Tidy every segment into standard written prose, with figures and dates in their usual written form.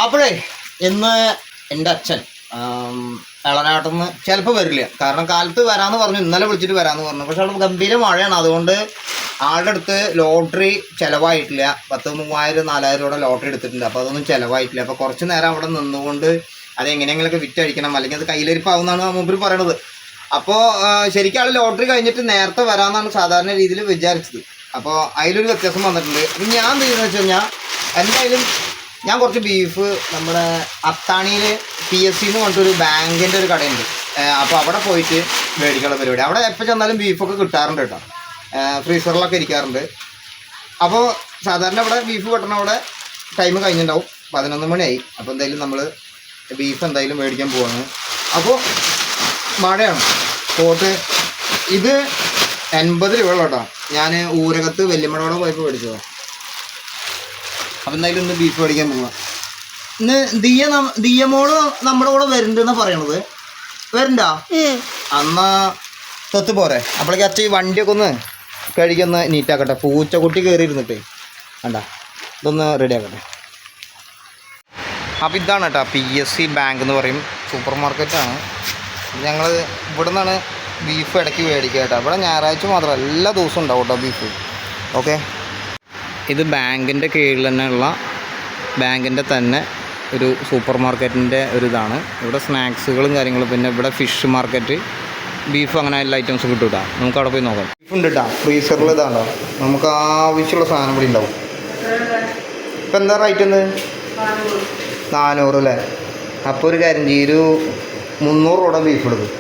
അപ്പോഴേ ഇന്ന് എൻ്റെ അച്ഛൻ എളനാട്ടിൽ ചിലപ്പോൾ വരില്ല. കാരണം കാലത്ത് വരാമെന്ന് പറഞ്ഞു, ഇന്നലെ വിളിച്ചിട്ട് വരാമെന്ന് പറഞ്ഞു. പക്ഷെ അവിടെ ഗംഭീര മഴയാണ്. അതുകൊണ്ട് ആളുടെ അടുത്ത് ലോട്ടറി ചിലവായിട്ടില്ല. 30,000-4,000 രൂപയുടെ ലോട്ടറി എടുത്തിട്ടുണ്ട്. അപ്പോൾ അതൊന്നും ചിലവായിട്ടില്ല. അപ്പോൾ കുറച്ച് നേരം അവിടെ നിന്നുകൊണ്ട് അതെങ്ങനെയെങ്കിലൊക്കെ വിറ്റഴിക്കണം, അല്ലെങ്കിൽ അത് കയ്യിലിരിപ്പാവുമെന്നാണ് മൂപ്പര് പറയണത്. അപ്പോൾ ശരിക്കും ആൾ ലോട്ടറി കഴിഞ്ഞിട്ട് നേരത്തെ വരാമെന്നാണ് സാധാരണ രീതിയിൽ വിചാരിച്ചത്. അപ്പോൾ അതിലൊരു വ്യത്യാസം വന്നിട്ടുണ്ട്. അപ്പം ഞാൻ ചെയ്യുന്നത് വെച്ച് കഴിഞ്ഞാൽ എന്തായാലും ഞാൻ കുറച്ച് ബീഫ് നമ്മുടെ അത്താണിയിൽ PSC എന്ന് പറഞ്ഞിട്ടൊരു ബാങ്കിൻ്റെ ഒരു കടയുണ്ട്. അപ്പോൾ അവിടെ പോയിട്ട് മേടിക്കാനുള്ള പരിപാടി. അവിടെ എപ്പോൾ ചെന്നാലും ബീഫൊക്കെ കിട്ടാറുണ്ട് കേട്ടോ, ഫ്രീസറിലൊക്കെ ഇരിക്കാറുണ്ട്. അപ്പോൾ സാധാരണ അവിടെ ബീഫ് വെട്ടണ അവിടെ ടൈം കഴിഞ്ഞിട്ടുണ്ടാവും, 11 മണിയായി. അപ്പോൾ എന്തായാലും നമ്മൾ ബീഫ് എന്തായാലും മേടിക്കാൻ പോവാണ്. അപ്പോൾ മഴയാണ് പോട്ട്. ഇത് 80 രൂപ കേട്ടോ. ഞാൻ ഊരകത്ത് വല്യമ്മടോടെ പോയപ്പോൾ മേടിച്ചതാണ്. അപ്പം എന്തായാലും ഇന്ന് ബീഫ് മേടിക്കാൻ പോവാം. ഇന്ന് ദിയമോള് നമ്മുടെ കൂടെ വരുന്നുണ്ടെന്ന് പറയണത്. വരണ്ടോ? അന്നാ തൊത്ത് പോരെ. അപ്പോഴേക്ക് അച്ഛൻ ഈ വണ്ടിയൊക്കെ ഒന്ന് കഴുകിയൊന്ന് നീറ്റാക്കട്ടെ. പൂച്ചക്കുട്ടി കയറി ഇരുന്നിട്ട് വേണ്ട, ഇതൊന്ന് റെഡിയാക്കട്ടെ. അപ്പോൾ ഇതാണ് കേട്ടോ PSC ബാങ്ക് എന്ന് പറയും, സൂപ്പർ മാർക്കറ്റാണ്. ഞങ്ങൾ ഇവിടെ നിന്നാണ് ബീഫ് ഇടയ്ക്ക് മേടിക്കുക കേട്ടോ. ഇവിടെ ഞായറാഴ്ച മാത്രം എല്ലാ ദിവസവും ഉണ്ടാവും കേട്ടോ ബീഫ്. ഓക്കെ, ഇത് ബാങ്കിൻ്റെ കീഴിൽ തന്നെയുള്ള ബാങ്കിൻ്റെ തന്നെ ഒരു സൂപ്പർ മാർക്കറ്റിൻ്റെ ഒരു ഇതാണ്. ഇവിടെ സ്നാക്സുകളും കാര്യങ്ങളും, പിന്നെ ഇവിടെ ഫിഷ് മാർക്കറ്റ്, ബീഫ്, അങ്ങനെ എല്ലാ ഐറ്റംസ് കിട്ടും കേട്ടോ. നമുക്ക് അവിടെ പോയി നോക്കാം. ബീഫ് ഉണ്ട് കേട്ടോ ഫ്രീസറിൽ. ഇതാണോ നമുക്ക് ആവശ്യമുള്ള സാധനം കൂടി ഉണ്ടാവും. ഇപ്പം എന്താ റേറ്റ് ഒന്ന് 400 അല്ലേ? അപ്പോൾ ഒരു കാര്യം ചെയ്യും, ഒരു 300 രൂപയുടെ ബീഫ് എടുക്കും.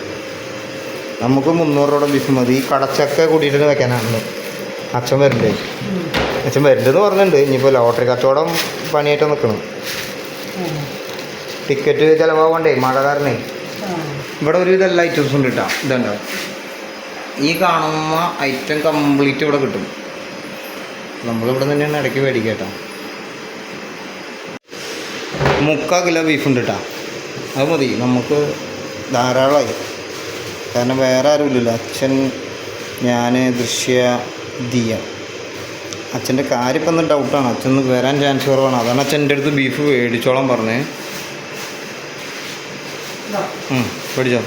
നമുക്ക് 300 രൂപയുടെ ബീഫ് മതി. കടച്ചക്ക കൂട്ടിയിട്ട് വെക്കാനാണല്ലോ. അച്ഛൻ വരണ്ടേ? അച്ഛൻ വരണ്ടെന്ന് പറഞ്ഞിട്ടുണ്ട്. ഇനിയിപ്പോൾ ലോട്ടറി കച്ചവടം പണിയായിട്ട് നിൽക്കണം. ടിക്കറ്റ് ചിലവാകണ്ടേ, മഴ കാരണേ. ഇവിടെ ഒരു ഇതെല്ലാം ഐറ്റംസ് ഉണ്ട് കേട്ടോ. ഇതുണ്ടോ, ഈ കാണുന്ന ഐറ്റം കംപ്ലീറ്റ് ഇവിടെ കിട്ടും. നമ്മളിവിടെ തന്നെയാണ് ഇടയ്ക്ക് മേടിക്കുക കേട്ടോ. 3/4 കിലോ ബീഫ് ഉണ്ട് കേട്ടോ. അത് മതി നമുക്ക് ധാരാളമായി. കാരണം വേറെ ആരും ഇല്ലല്ലോ. അച്ഛൻ, ഞാൻ, ദൃശ്യ, ദിയ. അച്ഛൻ്റെ കാര്യം ഇപ്പം ഒന്ന് ഡൗട്ടാണ്. അച്ഛൻ വരാൻ ചാൻസ് കുറവാണ്. അതാണ് അച്ഛൻ്റെ അടുത്ത് ബീഫ് മേടിച്ചോളാൻ പറഞ്ഞേ. മേടിച്ചോ?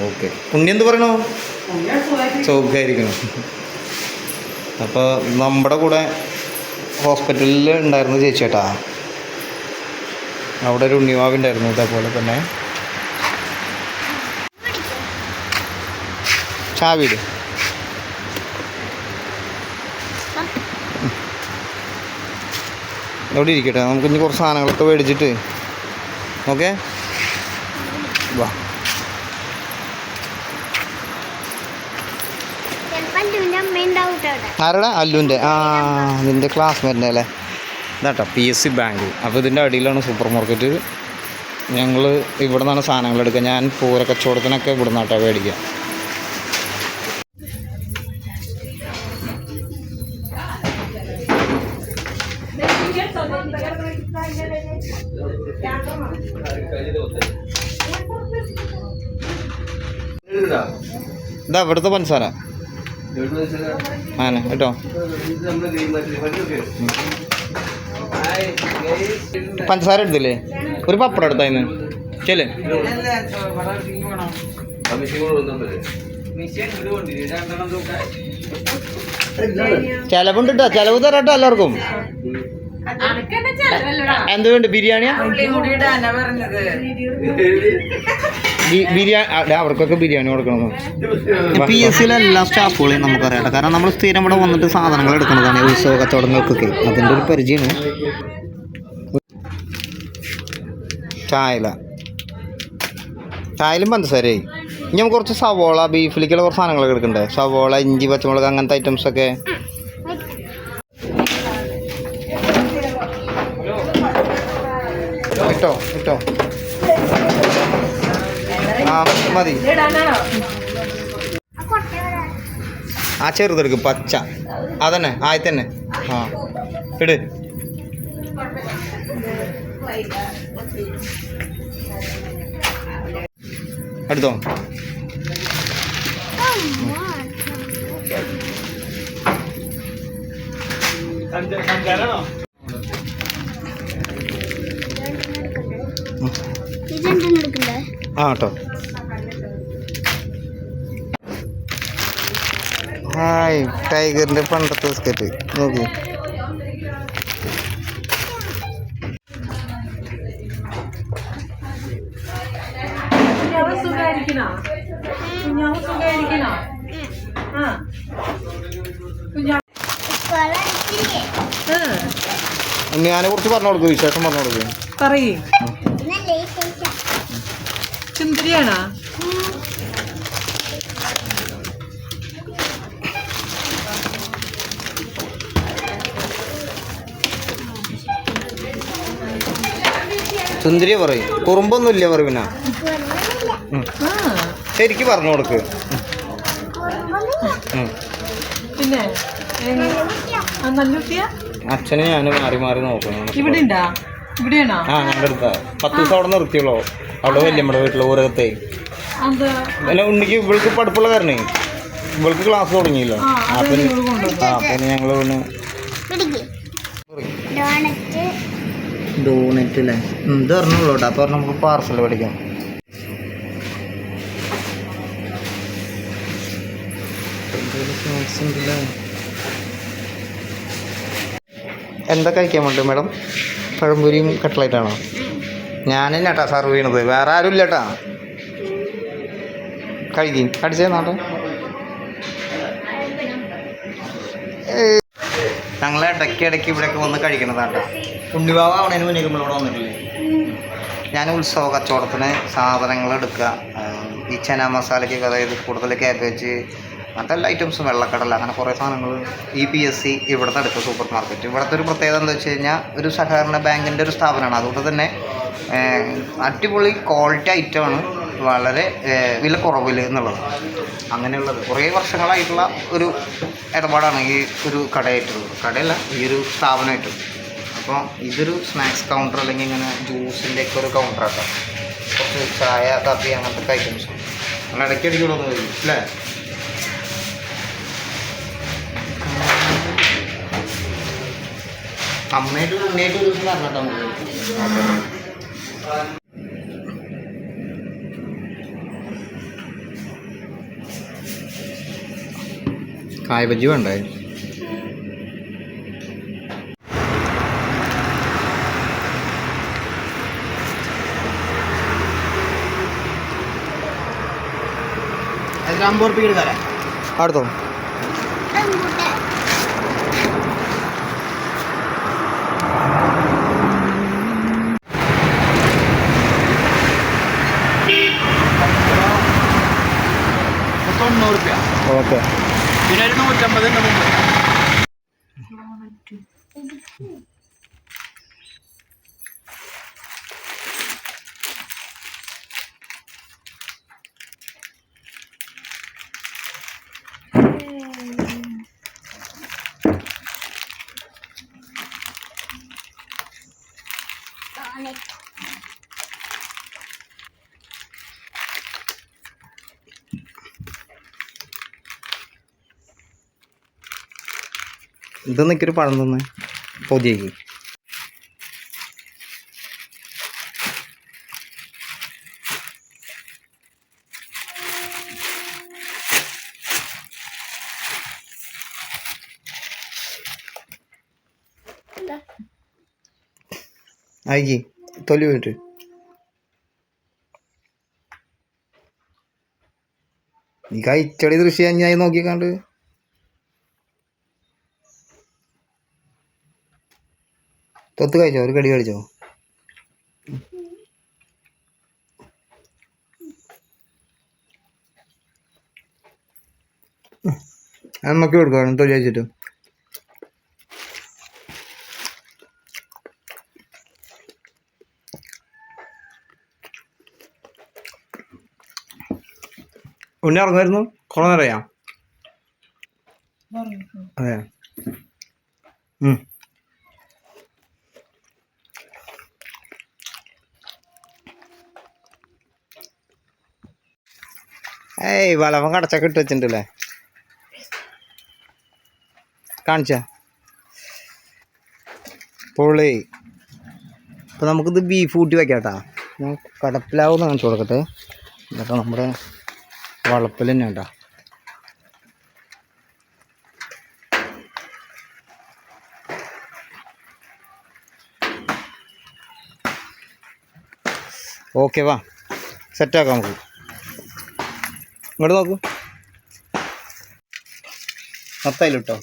ഓക്കെ. ഉണ്ണി എന്ത് പറയണോ? സുഖമായിരിക്കണം. അപ്പോൾ നമ്മുടെ കൂടെ ഹോസ്പിറ്റലിൽ ഉണ്ടായിരുന്നു ചേച്ചേട്ടാ. അവിടെ ഒരു ഉണ്ണിവാവുണ്ടായിരുന്നു. ഇതേപോലെ തന്നെ ചാവീട്. അവിടെ ഇരിക്കട്ടെ. നമുക്ക് ഇനി കുറച്ച് സാധനങ്ങളൊക്കെ മേടിച്ചിട്ട് ഓക്കെ വാ. ആരുടെ? അല്ലുവിൻ്റെ. നിൻ്റെ ക്ലാസ്മേറ്റിൻ്റെ അല്ലേ? ഇതാട്ടോ PSC ബാങ്ക്. അപ്പോൾ ഇതിൻ്റെ അടിയിലാണ് സൂപ്പർ മാർക്കറ്റ്. ഞങ്ങൾ ഇവിടെ നിന്നാണ് സാധനങ്ങൾ എടുക്കുക. ഞാൻ പൂര കച്ചവടത്തിനൊക്കെ ഇവിടെ നിന്നാട്ടോ മേടിക്കുക. ഇതാ ഇവിടുത്തെ പഞ്ചസാര ആന കേട്ടോ. പഞ്ചസാര എടുത്തില്ലേ? ഒരു പപ്പടം എടുത്തായിരുന്നു ചെല്ലേ. ചെലവുണ്ട് കേട്ടോ. ചെലവ് തരാട്ടോ എല്ലാവർക്കും. എന്ത് വേണ്ട? ബിരിയാണിയാ? ബിരിയാണി അവർക്കൊക്കെ ബിരിയാണി കൊടുക്കണം. PSCയിലെ എല്ലാ സ്റ്റാഫുകളെയും നമുക്കറിയാം. കാരണം നമ്മൾ സ്ഥിരം ഇവിടെ വന്നിട്ട് സാധനങ്ങൾ എടുക്കുന്നതാണ് ഉത്സവ കച്ചവടങ്ങൾക്കൊക്കെ. അതിൻ്റെ ഒരു പരിചയമാണ്. ചായയിലും പഞ്ചസാരയായി. ഇനി നമുക്ക് കുറച്ച് സവോള, ബീഫിലേക്കുള്ള കുറച്ച് സാധനങ്ങളൊക്കെ എടുക്കണ്ടേ? സവോള, ഇഞ്ചി, പച്ചമുളക്, അങ്ങനത്തെ ഐറ്റംസൊക്കെ. ഇട്ടോ ഇട്ടോ മതി. ചെറുതെടുക്കും പച്ച. അതന്നെ ആയിത്തന്നെ. ഇട്. എടുത്തോ. ആ കേട്ടോ. ഹായ്, ടൈഗറിൻ്റെ പണ്ടത്തെ ബിസ്ക്കറ്റ് നോക്കൂ. ഞാനെ കുറിച്ച് പറഞ്ഞു കൊടുക്കും, വിശേഷം പറഞ്ഞു കൊടുക്കും. പറയേ, സുന്ദരിയാണോ? സുന്ദരിയെ പറയും, കുറുമ്പൊന്നുമില്ല പറയും. പിന്നെ ശരിക്ക് പറഞ്ഞു കൊടുക്ക്. പിന്നെ അച്ഛനെ ഞാൻ മാറി മാറി നോക്കണം. ഇവിടെ ഇവിടെയാണോ? ആ, ഞങ്ങളുടെ അടുത്താ. 10 ദിവസം അവിടെ നിർത്തിയുള്ളൂ. അവിടെ വല്യമ്മയുടെ വീട്ടിൽ ഊരകത്തെ. പിന്നെ ഉണ്ണിക്ക് ഇവൾക്ക് പഠിപ്പുള്ള കാരണേ ഇവൾക്ക് ക്ലാസ് തുടങ്ങിയില്ല. പിന്നെ ഞങ്ങൾ ഡോണറ്റ് അല്ലേ, ഇത് പറഞ്ഞോളൂ കേട്ടോ. അപ്പോൾ നമുക്ക് പാർസൽ പഠിക്കാം. എന്താ കഴിക്കാൻ വേണ്ടി മാഡം? പഴംപൊരിയും കട്ട്ലൈറ്റാണോ? ഞാനെന്നെ കേട്ടാ സർവ് ചെയ്യണത്, വേറെ ആരും ഇല്ല കേട്ടാ. കഴിക്കും, കടിച്ചേ നാട്ടെ. ഞങ്ങൾ ഇടയ്ക്ക് ഇവിടെയൊക്കെ വന്ന് കഴിക്കണതാട്ടോ. ഉണ്ണിവാവ ആവണേന് മുന്നേ നമ്മളിവിടെ വന്നിട്ടില്ലേ. ഞാൻ ഉത്സവ കച്ചവടത്തിന് സാധനങ്ങൾ എടുക്കുക. ഈ ചന മസാലയ്ക്ക്, അതായത് കൂടുതൽ ക്യാബേജ്, അങ്ങനത്തെ എല്ലാ ഐറ്റംസും, വെള്ളക്കടല, അങ്ങനെ കുറേ സാധനങ്ങൾ. EPSC ഇവിടുത്തെ അടുത്ത സൂപ്പർ മാർക്കറ്റ്. ഇവിടുത്തെ ഒരു പ്രത്യേകത എന്താ വെച്ച് കഴിഞ്ഞാൽ, ഒരു സഹകരണ ബാങ്കിൻ്റെ ഒരു സ്ഥാപനമാണ്. അതുകൊണ്ട് തന്നെ അടിപൊളി ക്വാളിറ്റി ഐറ്റമാണ്, വളരെ വില കുറവിൽ എന്നുള്ളത്. അങ്ങനെയുള്ളത് കുറേ വർഷങ്ങളായിട്ടുള്ള ഒരു ഇടപാടാണ് ഈ ഒരു കടയല്ല, ഈ ഒരു സ്ഥാപനമായിട്ട്. അപ്പോൾ ഇതൊരു സ്നാക്സ് കൗണ്ടർ, അല്ലെങ്കിൽ ഇങ്ങനെ ജ്യൂസിൻ്റെയൊക്കെ ഒരു കൗണ്ടറാട്ടോ. കുറച്ച് ചായ, കാപ്പി, അങ്ങനത്തെ ഐറ്റംസ് നമ്മൾ ഇടയ്ക്കിടയ്ക്ക് ഇവിടെ വന്ന് കഴിയും അല്ലേ. അമ്മയായിട്ട് ഉണ്ണിയായിട്ട് ഒരു ദിവസം പറഞ്ഞിട്ടോ നമുക്ക്. കായ ബജ്ജി വേണ്ടേ? അതിൽ 50 റുപ്യ തരാം. അടുത്തോ ₹90. ഓക്കെ. പിന്നെ 150. ഇതൊന്നും എനിക്കൊരു പഴം തന്നെ പൊതിയേക്ക്. ആയിക്ക് തൊലി പോയിട്ട് ഈ കഴിച്ചടി ദൃശ്യം ഞാൻ നോക്കിക്കാണ്ട് തൊത്ത് കഴിച്ചോ, ഒരു കടി കഴിച്ചോ. അമ്മക്ക് കൊടുക്കണം തൊലി കഴിച്ചിട്ട്. ഉണ്ണി ഇറങ്ങുമായിരുന്നു കുറേ നേരം. അതെ. ഏയ് വലവൻ കടച്ചൊക്കെ ഇട്ട് വെച്ചിട്ടുണ്ടല്ലേ, കാണിച്ച പൊള്ളി. ഇപ്പം നമുക്കിത് ബീഫ് കൂട്ടി വയ്ക്കാം കേട്ടോ. ഞാൻ കടപ്പിലാവെന്ന് കാണിച്ചു കൊടുക്കട്ടെ. ഇതൊക്കെ നമ്മുടെ വളപ്പിൽ തന്നെ ഉണ്ടോ. ഓക്കെ വാ സെറ്റാക്കാം നമുക്ക്. ഇങ്ങോട്ട് നോക്കൂ, മൊത്തയിലിട്ടോ.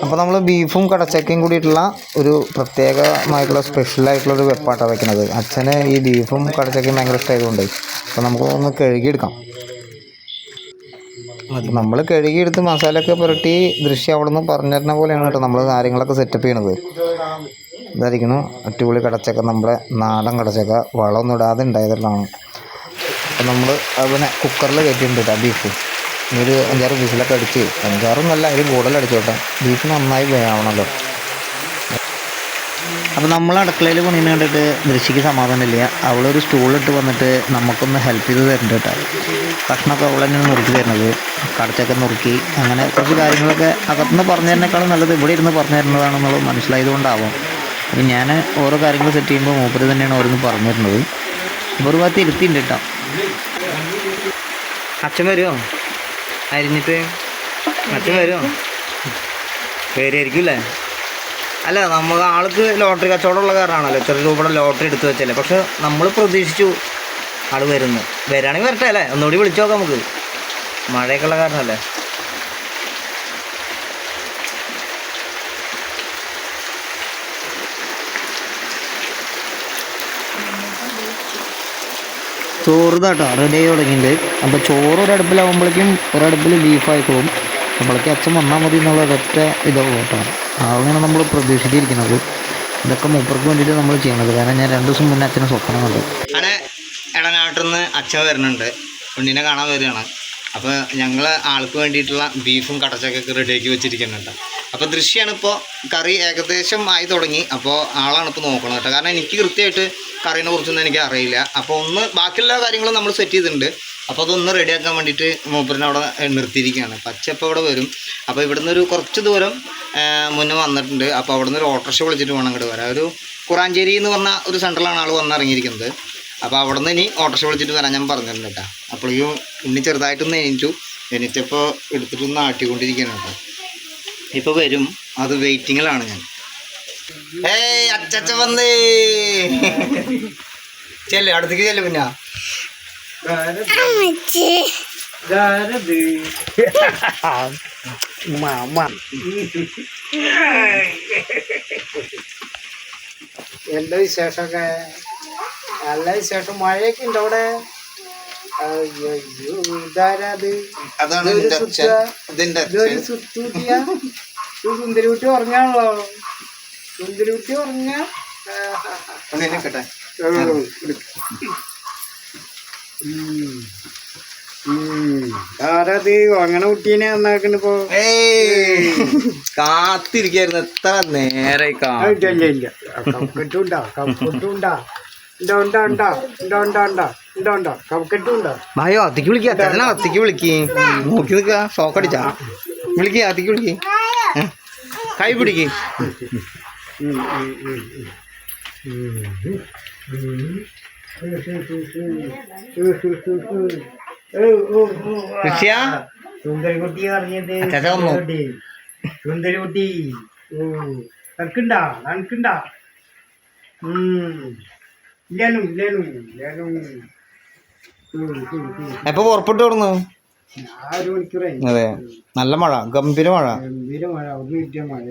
അപ്പോൾ നമ്മൾ ബീഫും കടച്ചക്കയും കൂടിയിട്ടുള്ള ഒരു പ്രത്യേകമായിട്ടുള്ള സ്പെഷ്യലായിട്ടുള്ളൊരു വെപ്പാട്ടാണ് വെക്കുന്നത്. അച്ഛന് ഈ ബീഫും കടച്ചക്കയും ഭയങ്കര ഇഷ്ടമായതുകൊണ്ട് അപ്പോൾ നമുക്ക് ഒന്ന് കഴുകിയെടുക്കാം. നമ്മൾ കഴുകിയെടുത്ത് മസാലയൊക്കെ പുരട്ടി ദൃശ്യം അവിടെ നിന്ന് പറഞ്ഞിരുന്ന പോലെയാണ് കേട്ടോ നമ്മൾ കാര്യങ്ങളൊക്കെ സെറ്റപ്പ് ചെയ്യണത്. ഇതായിരിക്കുന്നു അടിപൊളി കടച്ചക്ക, നമ്മുടെ നാടൻ കടച്ചക്ക, വളമൊന്നും ഇടാതെ ഉണ്ടായതെല്ലാം. അപ്പോൾ നമ്മൾ അതിനെ കുക്കറിൽ കയറ്റിയിട്ടുണ്ട് കേട്ടോ ബീഫ്. ഒരു 5-6 വിസിലൊക്കെ അടിച്ച്, 5-6 അതിൽ കൂടുതൽ അടിച്ചോട്ടെ, ബീഫ് നന്നായി വേവണമല്ലോ. അപ്പോൾ നമ്മൾ അടുക്കളയിൽ പണിയുന്ന കണ്ടിട്ട് ദൃശ്യക്ക് സമാധാനമില്ല. അവളൊരു സ്റ്റൂളിട്ട് വന്നിട്ട് നമുക്കൊന്ന് ഹെൽപ്പ് ചെയ്ത് തരുന്നുണ്ട് കേട്ടോ. കഷ്ണമൊക്കെ അവൾ തന്നെയാണ് നുറുക്കി തരുന്നത്, കടച്ചൊക്കെ നുറുക്കി, അങ്ങനെ കുറച്ച് കാര്യങ്ങളൊക്കെ അകത്തുനിന്ന് പറഞ്ഞു തരുന്നേക്കാളും നല്ലത് ഇവിടെ ഇരുന്ന് പറഞ്ഞു തരുന്നതാണെന്നുള്ളത് മനസ്സിലായതുകൊണ്ടാവാം. അപ്പോൾ ഞാൻ ഓരോ കാര്യങ്ങൾ സെറ്റ് ചെയ്യുമ്പോൾ മൂപ്പര് തന്നെയാണ് ഓരോന്ന് പറഞ്ഞു തരുന്നത്. അപ്പോൾ ഒരു ഭാഗത്ത് ഇരുത്തിയിട്ടുണ്ട് കേട്ടോ. അച്ഛൻ വരുമോ അരിഞ്ഞിട്ട്? അച്ഛൻ വരുമോ? വരുമായിരിക്കും അല്ലേ? അല്ല, നമ്മൾ ആൾക്ക് ലോട്ടറി കച്ചവടമുള്ള കാരണമാണല്ലോ എത്ര രൂപയുടെ ലോട്ടറി എടുത്തു വെച്ചല്ലേ. പക്ഷെ നമ്മൾ പ്രതീക്ഷിച്ചു ആൾ വരുന്നു. വരാണെങ്കിൽ വരട്ടെ അല്ലേ, ഒന്നുകൂടി വിളിച്ചു നോക്കാം നമുക്ക്. മഴയൊക്കെ ഉള്ള കാരണമല്ലേ. ചോറ് കേട്ടോ റെഡി ആയി തുടങ്ങിയിട്ടുണ്ട്. അപ്പോൾ ചോറ് ഒരടുപ്പിലാവുമ്പോഴേക്കും ഒരടുപ്പിൽ ബീഫായിക്കോളും. നമ്മളൊക്കെ അച്ഛൻ വന്നാൽ മതി എന്നുള്ള ഒരൊറ്റ ഇതാവും കേട്ടോ. അതാണ് നമ്മൾ പ്രതീക്ഷിച്ചിരിക്കുന്നത്. ഇതൊക്കെ മൂപ്പർക്ക് വേണ്ടിയിട്ട് നമ്മൾ ചെയ്യണത്. കാരണം ഞാൻ 2 ദിവസം മുന്നേ അച്ഛനെ സ്വപ്നം കണ്ടു. അങ്ങനെ ഇടനാട്ടിൽ നിന്ന് അച്ഛൻ വരുന്നുണ്ട്, പെണ്ണിനെ കാണാൻ വരികയാണ്. അപ്പോൾ ഞങ്ങൾ ആൾക്ക് വേണ്ടിയിട്ടുള്ള ബീഫും കടച്ചക്കൊക്കെ റെഡിയാക്കി വെച്ചിരിക്കുന്നുണ്ട്. അപ്പോൾ ദൃശ്യമാണ് ഇപ്പോൾ കറി ഏകദേശം ആയി തുടങ്ങി. അപ്പോൾ ആളാണ് ഇപ്പോൾ നോക്കണം കേട്ടോ. കാരണം എനിക്ക് കൃത്യമായിട്ട് കറീനെ കുറിച്ചൊന്നും എനിക്ക് അറിയില്ല. അപ്പോൾ ബാക്കിയുള്ള കാര്യങ്ങളും നമ്മൾ സെറ്റ് ചെയ്തിട്ടുണ്ട്. അപ്പോൾ അതൊന്ന് റെഡിയാക്കാൻ വേണ്ടിയിട്ട് മൂപ്പറിനെ അവിടെ നിർത്തിയിരിക്കുകയാണ്. പച്ചപ്പോൾ ഇവിടെ വരും. അപ്പോൾ ഇവിടുന്ന് ഒരു കുറച്ച് ദൂരം മുന്നേ വന്നിട്ടുണ്ട്. അപ്പോൾ അവിടെ നിന്ന് ഒരു ഓട്ടോറിക്ഷ വിളിച്ചിട്ട് വേണം ഇങ്ങോട്ട് വരാം. ഒരു കുറാഞ്ചേരി എന്ന് പറഞ്ഞ ഒരു സെൻറ്ററിലാണ് ആൾ വന്നിറങ്ങിയിരിക്കുന്നത്. അപ്പോൾ അവിടെ നിന്ന് ഇനി ഓട്ടോറിക്ഷ വിളിച്ചിട്ട് വരാൻ ഞാൻ പറഞ്ഞിട്ടുണ്ട് കേട്ടോ. അപ്പോഴേക്കും ഇനി ചെറുതായിട്ടൊന്ന് എണീറ്റപ്പോൾ എടുത്തിട്ടൊന്ന് ആട്ടിക്കൊണ്ടിരിക്കുകയാണ് കേട്ടോ. ഇപ്പോൾ വരും, അത് വെയിറ്റിങ്ങിലാണ് ഞാൻ. ഏയ് അച്ചച്ച വന്നേ, ചെല്ലേ അടുത്തേക്ക് ചെല്ലു. പിന്നെ എന്താ വിശേഷമൊക്കെ? നല്ല വിശേഷം. മഴയൊക്കെ ഉണ്ടോ അവിടെ? അതാണ് സുന്ദരിക്കുട്ടി ഉറങ്ങാണല്ലോ. സുന്ദരിക്കുട്ടി ഉറങ്ങ. ആരത് അങ്ങനെ കുട്ടീനെ നന്നാക്കണിപ്പോ? കാത്തിരിക്കായിരുന്നു എത്ര നേരെ. ഇല്ല കപ്പക്കെട്ടുണ്ടാ, കപ്പക്കെട്ടുണ്ടാ, കപ്പക്കെട്ടുണ്ടാ. ഭായോ അത്തിക്ക് വിളിക്കുക, അത്തന്നെ അത്തിക്ക് വിളിക്ക്. നോക്കി നിൽക്കുക, ഷോക്കടിച്ചാ വിളിക്കുക, അത്തിക്ക് വിളിക്ക്, കൈ പിടിക്ക്. സുന്ദരിക്കുട്ടി പറഞ്ഞത് സുന്ദരിക്കുട്ടി നനക്കുണ്ടാ, നനക്കുണ്ടാ. ഇല്ലാനും ഇല്ലാനും ഇല്ലാനും. എപ്പൊ പുറപ്പെട്ടു കൊടുന്നു? 1 മണിക്കൂറായി. അതെ, നല്ല മഴ, ഗംഭീര മഴ. ഗംഭീര മഴ, അവിടുന്ന് കിട്ടിയ മഴ.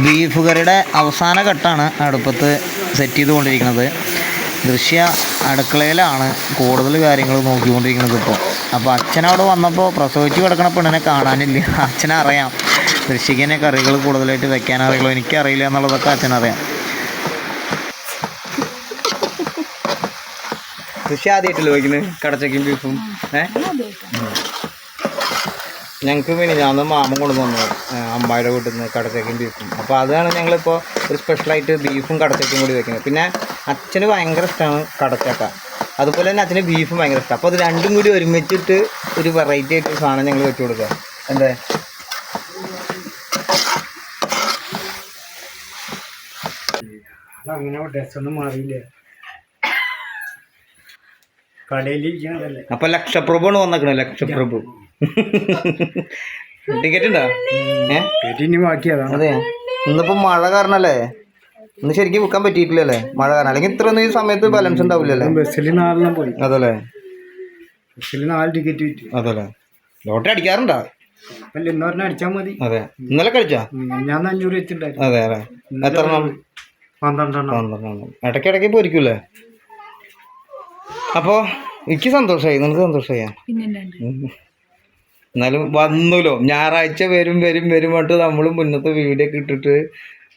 ബീഫ് കറിയുടെ അവസാന ഘട്ടമാണ് അടുപ്പത്ത് സെറ്റ് ചെയ്തുകൊണ്ടിരിക്കുന്നത്. ദൃശ്യ അടുക്കളയിലാണ് കൂടുതൽ കാര്യങ്ങൾ നോക്കിക്കൊണ്ടിരിക്കുന്നത് ഇപ്പോൾ. അപ്പോൾ അച്ഛനവിടെ വന്നപ്പോൾ പ്രസവിച്ച് കിടക്കണ പെണ്ണിനെ കാണാനില്ല. അച്ഛനറിയാം ദൃശ്യക്ക് തന്നെ കറികൾ കൂടുതലായിട്ട് വെക്കാനറിയുള്ളൂ, എനിക്കറിയില്ല എന്നുള്ളതൊക്കെ അച്ഛനറിയാം. ദൃശ്യ ആദ്യമായിട്ടല്ലോ വയ്ക്കുന്നത് കടച്ചക്കയും ബീഫും. ഞങ്ങൾക്ക് പിന്നെ ഞാൻ മാമൻ കൊണ്ടു വന്നു അമ്മായിയുടെ വീട്ടിൽ നിന്ന് കടച്ചക്കയും ബീഫും. അപ്പോൾ അതാണ് ഞങ്ങളിപ്പോൾ ഒരു സ്പെഷ്യലായിട്ട് ബീഫും കടച്ചക്കയും കൂടി വെക്കുന്നത്. പിന്നെ അച്ഛന് ഭയങ്കര ഇഷ്ടമാണ് കടച്ചക്ക. അതുപോലെ തന്നെ അച്ഛന് ബീഫും ഭയങ്കര ഇഷ്ടം. അപ്പോൾ അത് രണ്ടും കൂടി ഒരുമിച്ചിട്ട് ഒരു വെറൈറ്റി ആയിട്ട് ഒരു സാധനം ഞങ്ങൾ വെച്ച് കൊടുക്കുക. എന്താ അതങ്ങനെ ഡ്രസ്സൊന്നും മാറിയില്ല, കടയിലിരിക്കണതല്ലേ. അപ്പൊ ലക്ഷപ്രഭുണ് വന്നേക്കണേ, ലക്ഷപ്രഭു. ടിക്കറ്റ് ഉണ്ടോ? ഇനി ബാക്കിയതാണ്. അതെ, ഇന്നിപ്പോ മഴ കാരണല്ലേ, ഇന്ന് ശരിക്കും വിൽക്കാൻ പറ്റിയിട്ടില്ലല്ലേ മഴ കാരണം. അല്ലെങ്കിൽ ഇത്രയൊന്നും ഈ സമയത്ത് ബാലൻസ് ഉണ്ടാവില്ലല്ലേ. ബസ്സിൽ 4 പോയി. അതല്ലേ, ബസ്സിൽ 4 ടിക്കറ്റ് കിട്ടി. അതല്ലേ. ലോട്ടറി അടിക്കാറുണ്ടോ? അല്ല, ഇന്നൊരെണ്ണം അടിച്ചാൽ മതി. അതെ, ഇന്നലെ കഴിച്ചാ? ഞാൻ 500 വെച്ചിട്ടുണ്ടായിരുന്നു. അതെ അതെ. എത്ര എണ്ണം? 12. ഇടയ്ക്കിടയ്ക്ക് പൊരിക്കൂലേ. അപ്പോൾ എനിക്ക് സന്തോഷമായി, നിനക്ക് സന്തോഷമായി. എന്നാലും വന്നല്ലോ, ഞായറാഴ്ച വരും പറഞ്ഞിട്ട് നമ്മളും മുന്നത്തെ വീഡിയോ ഒക്കെ ഇട്ടിട്ട്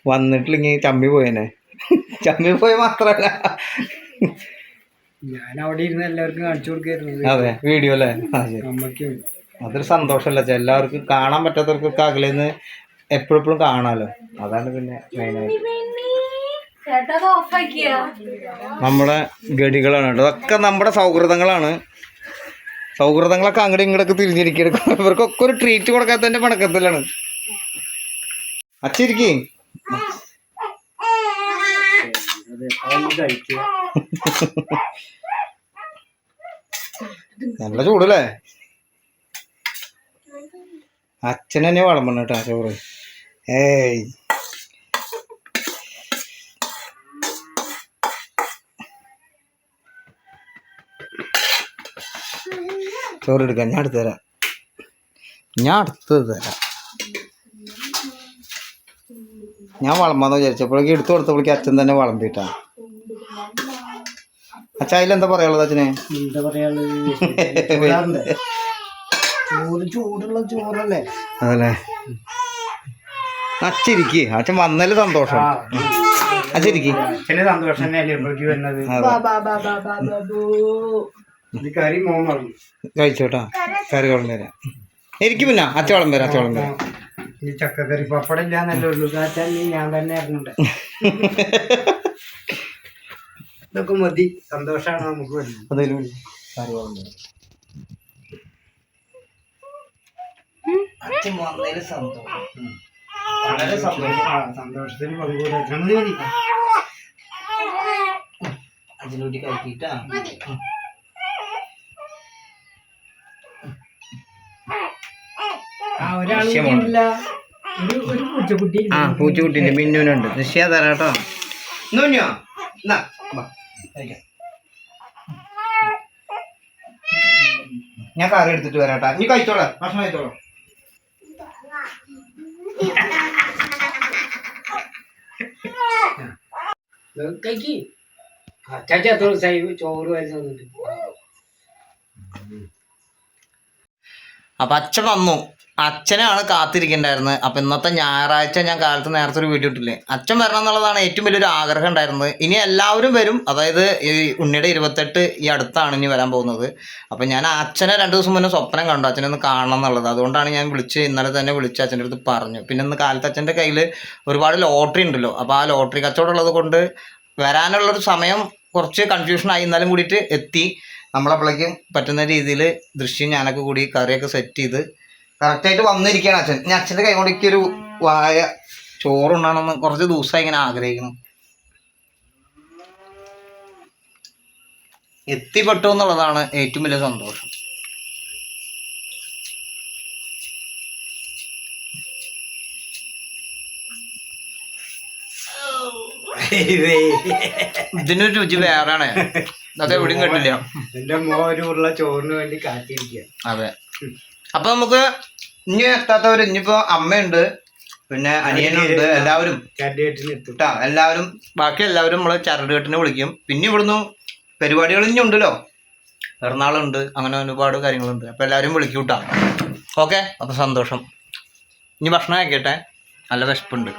വന്നിട്ടില്ലെങ്കിൽ ചമ്മി പോയേനെ. ചമ്മി പോയ മാത്രമല്ല, ഞാൻ അവിടെ ഇരുന്ന് എല്ലാവർക്കും കാണിച്ചു കൊടുക്കായിരുന്നു. അതെ, വീഡിയോ അല്ലേ. അമ്മയ്ക്കും അതൊരു സന്തോഷമല്ല, എല്ലാവർക്കും കാണാൻ പറ്റാത്തവർക്കൊക്കെ അകലേന്ന് എപ്പോഴും കാണാമല്ലോ. അതാണ് പിന്നെ മെയിനായിട്ട് നമ്മുടെ ഗഡികളാണ് കേട്ടോ. അതൊക്കെ നമ്മുടെ സൗഹൃദങ്ങളാണ്. സൗഹൃദങ്ങളൊക്കെ അങ്ങോട്ടും ഇങ്ങോട്ടൊക്കെ തിരിഞ്ഞിരിക്കും. ഇവർക്കൊക്കെ ഒരു ട്രീറ്റ് കൊടുക്കാത്തതിന്റെ പണക്കത്തിലാണ്. അച്ചിരിക്കേ, നല്ല ചൂടല്ലേ. അച്ഛൻ തന്നെ വിളമ്പണം കേട്ടോ ചോറ്. ഏയ് ചോറ് എടുക്കാം, ഞാൻ എടുത്തു തരാം. ഞാൻ വളമ്പാന്ന് വിചാരിച്ചപ്പോഴേക്ക് എടുത്തു കൊടുത്തപ്പോഴേക്ക് അച്ഛൻ തന്നെ വളമ്പിട്ടാ. അച്ഛൻ അതിലെന്താ പറയാനുള്ളത് അച്ഛനെ? എന്താ പറയാനുള്ളത്, ചൂടുള്ള ചോറല്ലേ. അതല്ലേ. അച്ഛരിക്ക്, അച്ഛൻ വന്നല്ലേ സന്തോഷം. അച്ഛരിക്ക്, അച്ഛന് സന്തോഷം തന്നെയല്ലേ ഇവിടേക്ക് വരുന്നത്. കറി മോൻ പറഞ്ഞു കഴിച്ചോട്ടാ, കറി വളം തരാം. എനിക്ക് പിന്നെ അച്ഛ വളം തരാം. ഈ ചക്കക്കറി പപ്പടം ഇല്ലാന്നല്ലേ ഉള്ളൂ. ഞാൻ തന്നെ അറിഞ്ഞൂടെ. ഇതൊക്കെ മതി, സന്തോഷമാണ് നമുക്ക് വരുന്നത്. അതേലും കറി വളം തരാം. അച്ഛൻ വന്നതിൽ സന്തോഷം, വളരെ സന്തോഷം. സന്തോഷത്തിന് പങ്കുകൂടാ മതി. അച്ഛനൂട്ടി കഴിക്കിട്ടാ. പൂച്ചക്കുട്ടിന്റെ മിന്നുനുണ്ട്. നിശ്ചയ തരാം കേട്ടോ. ഞാൻ കറി എടുത്തിട്ട് വരാട്ടാ. നീ കഴിച്ചോളാം, ഭക്ഷണം കഴിച്ചോളാം. ചോറ് വരുന്നുണ്ട്. അപ്പം അച്ഛൻ വന്നു. അച്ഛനാണ് കാത്തിരിക്കണ്ടായിരുന്നത്. അപ്പം ഇന്നത്തെ ഞായറാഴ്ച ഞാൻ കാലത്ത് നേരത്തെ ഒരു വീഡിയോ ഇട്ടില്ലേ, അച്ഛൻ വരണം എന്നുള്ളതാണ് ഏറ്റവും വലിയൊരു ആഗ്രഹം ഉണ്ടായിരുന്നത്. ഇനി എല്ലാവരും വരും, അതായത് ഈ ഉണ്ണിയുടെ 28 ഈ അടുത്താണ് ഇനി വരാൻ പോകുന്നത്. അപ്പം ഞാൻ അച്ഛനെ 2 ദിവസം മുന്നേ സ്വപ്നം കണ്ടു അച്ഛനൊന്ന് കാണണം എന്നുള്ളത്. അതുകൊണ്ടാണ് ഞാൻ ഇന്നലെ തന്നെ വിളിച്ച് അച്ഛൻ്റെ അടുത്ത് പറഞ്ഞു. പിന്നെ ഇന്ന് കാലത്ത് അച്ഛൻ്റെ കയ്യിൽ ഒരുപാട് ലോട്ടറി ഉണ്ടല്ലോ. അപ്പോൾ ആ ലോട്ടറി കച്ചവടം ഉള്ളത് കൊണ്ട് വരാനുള്ളൊരു സമയം കുറച്ച് കൺഫ്യൂഷനായി. എന്നാലും കൂടിയിട്ട് എത്തി. നമ്മളപ്പോഴേക്കും പറ്റുന്ന രീതിയിൽ ദൃശ്യം ഞാനൊക്കെ കൂടി കറിയൊക്കെ സെറ്റ് ചെയ്ത് കറക്റ്റായിട്ട് വന്നിരിക്കുകയാണ് അച്ഛൻ. ഞാൻ അച്ഛൻ്റെ കൈ കൊണ്ട് എനിക്കൊരു വായ ചോറുണ്ടാണെന്ന് കുറച്ച് ദിവസമായി ഇങ്ങനെ ആഗ്രഹിക്കണം. എത്തിപ്പെട്ടു എന്നുള്ളതാണ് ഏറ്റവും വലിയ സന്തോഷം. ഇതിനൊരു രുചി വേറെയാണ്, അത് എവിടെയും കിട്ടില്ല. എന്റെ മോരുള്ള ചോറിന് വേണ്ടി കാത്തിരിക്കുക. അതെ. അപ്പൊ നമുക്ക് ഇനി എത്താത്തവര്, ഇനിയിപ്പോ അമ്മയുണ്ട്, പിന്നെ അനിയനുണ്ട്, എല്ലാവരും കേട്ടാ, എല്ലാവരും ബാക്കി എല്ലാവരും നമ്മള് ചരടുകെട്ടിനെ വിളിക്കും. പിന്നെ ഇവിടുന്ന് പരിപാടികൾ ഇനി ഉണ്ടല്ലോ, എറണാകുളമുണ്ട്, അങ്ങനെ ഒരുപാട് കാര്യങ്ങളുണ്ട്. അപ്പൊ എല്ലാവരും വിളിക്കൂട്ടാ. ഓക്കെ, അപ്പൊ സന്തോഷം. ഇനി ഭക്ഷണം ആക്കിട്ടെ, നല്ല വിശപ്പുണ്ട്.